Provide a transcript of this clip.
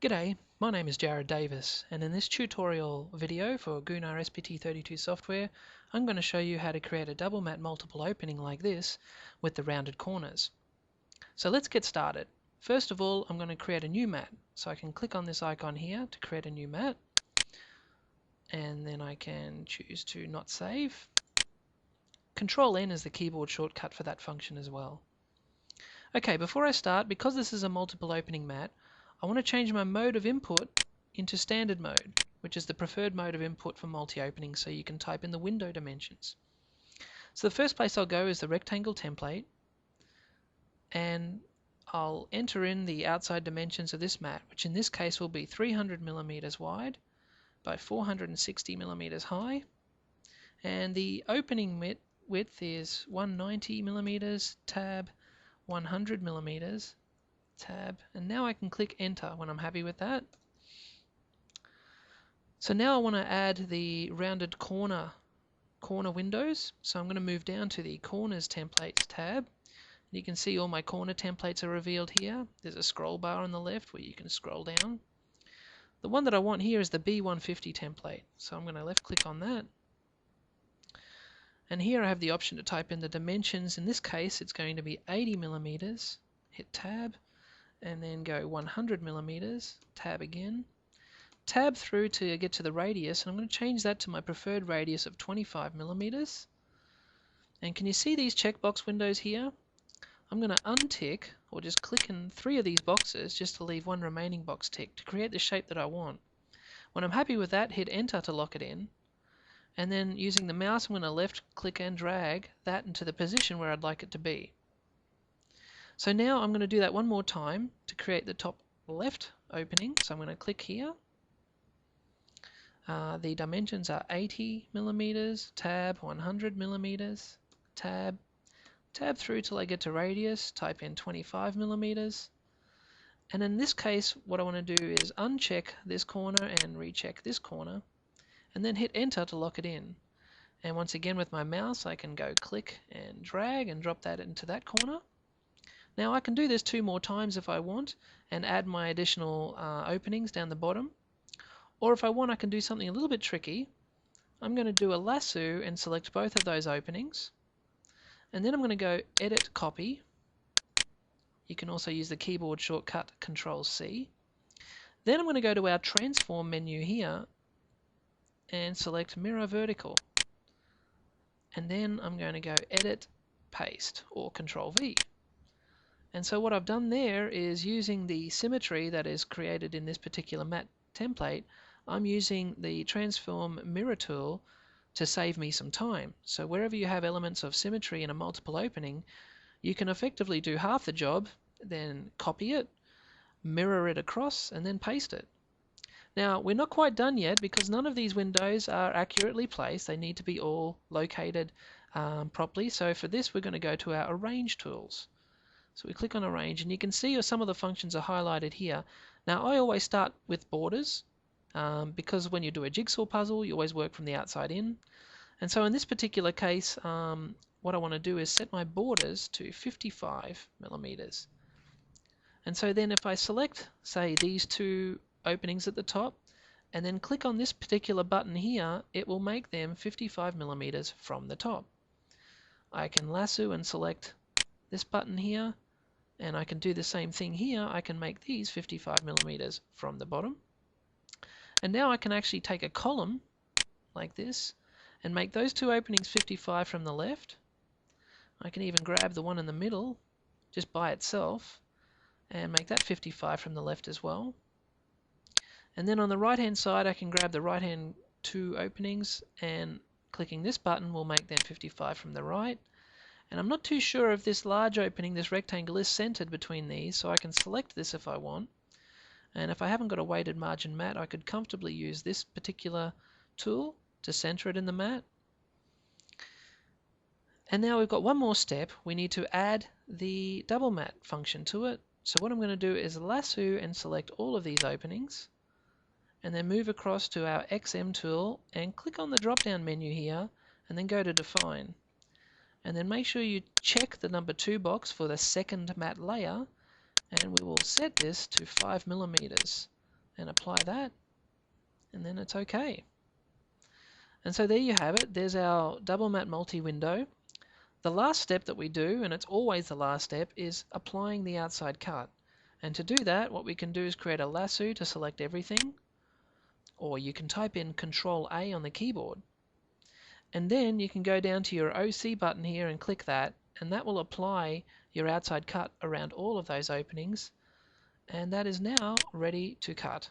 G'day, my name is Jared Davis, and in this tutorial video for Gunnar SPT32 software, I'm going to show you how to create a double mat multiple opening like this with the rounded corners. So let's get started. First of all, I'm going to create a new mat. So I can click on this icon here to create a new mat, and then I can choose to not save. Control N is the keyboard shortcut for that function as well. Okay, before I start, because this is a multiple opening mat, I want to change my mode of input into standard mode, which is the preferred mode of input for multi-opening, so you can type in the window dimensions. So the first place I'll go is the rectangle template, and I'll enter in the outside dimensions of this mat, which in this case will be 300 millimeters wide by 460 millimeters high, and the opening width is 190 millimeters, tab 100 millimeters, tab, and now I can click enter when I'm happy with that. So now I want to add the rounded corner windows, so I'm going to move down to the corners templates tab. You can see all my corner templates are revealed here. There's a scroll bar on the left where you can scroll down. The one that I want here is the B150 template, so I'm going to left click on that, and here I have the option to type in the dimensions. In this case it's going to be 80 millimeters, hit tab, and then go 100 millimeters, tab again, tab through to get to the radius, and I'm going to change that to my preferred radius of 25 millimeters. And can you see these checkbox windows here? I'm going to untick, or just click in 3 of these boxes just to leave one remaining box ticked to create the shape that I want. When I'm happy with that, hit enter to lock it in, and then using the mouse I'm going to left click and drag that into the position where I'd like it to be. So now I'm going to do that one more time to create the top left opening. So I'm going to click here. The dimensions are 80 millimeters, tab 100 millimeters, tab through till I get to radius, type in 25 millimeters. And in this case what I want to do is uncheck this corner and recheck this corner, and then hit enter to lock it in. And once again with my mouse I can go click and drag and drop that into that corner. Now I can do this 2 more times if I want and add my additional openings down the bottom. Or if I want, I can do something a little bit tricky. I'm going to do a lasso and select both of those openings. And then I'm going to go edit copy. You can also use the keyboard shortcut Control C. Then I'm going to go to our transform menu here and select mirror vertical. And then I'm going to go edit paste or Control V. And so what I've done there is, using the symmetry that is created in this particular mat template, I'm using the transform mirror tool to save me some time. So wherever you have elements of symmetry in a multiple opening, you can effectively do half the job, then copy it, mirror it across, and then paste it. Now we're not quite done yet because none of these windows are accurately placed. They need to be all located properly. So for this we're going to go to our arrange tools. So we click on arrange, and you can see some of the functions are highlighted here. Now I always start with borders because when you do a jigsaw puzzle you always work from the outside in. And so in this particular case what I want to do is set my borders to 55 millimeters. And so then if I select, say, these 2 openings at the top and then click on this particular button here, it will make them 55 millimeters from the top. I can lasso and select this button here, and I can do the same thing here. I can make these 55 millimeters from the bottom. And now I can actually take a column like this and make those 2 openings 55 from the left. I can even grab the one in the middle just by itself and make that 55 from the left as well. And then on the right hand side I can grab the right hand 2 openings, and clicking this button will make them 55 from the right. And I'm not too sure if this large opening, this rectangle, is centered between these, so I can select this if I want. And if I haven't got a weighted margin mat, I could comfortably use this particular tool to center it in the mat. And now we've got one more step. We need to add the double mat function to it. So what I'm going to do is lasso and select all of these openings, and then move across to our XM tool and click on the drop down menu here, and then go to define. And then make sure you check the number 2 box for the second mat layer, and we will set this to 5 millimeters. and apply that, and then it's okay. And so there you have it. There's our double matte multi-window. The last step that we do, and it's always the last step, is applying the outside cut. And to do that, what we can do is create a lasso to select everything, or you can type in Control A on the keyboard. And then you can go down to your OC button here and click that, and that will apply your outside cut around all of those openings, and that is now ready to cut.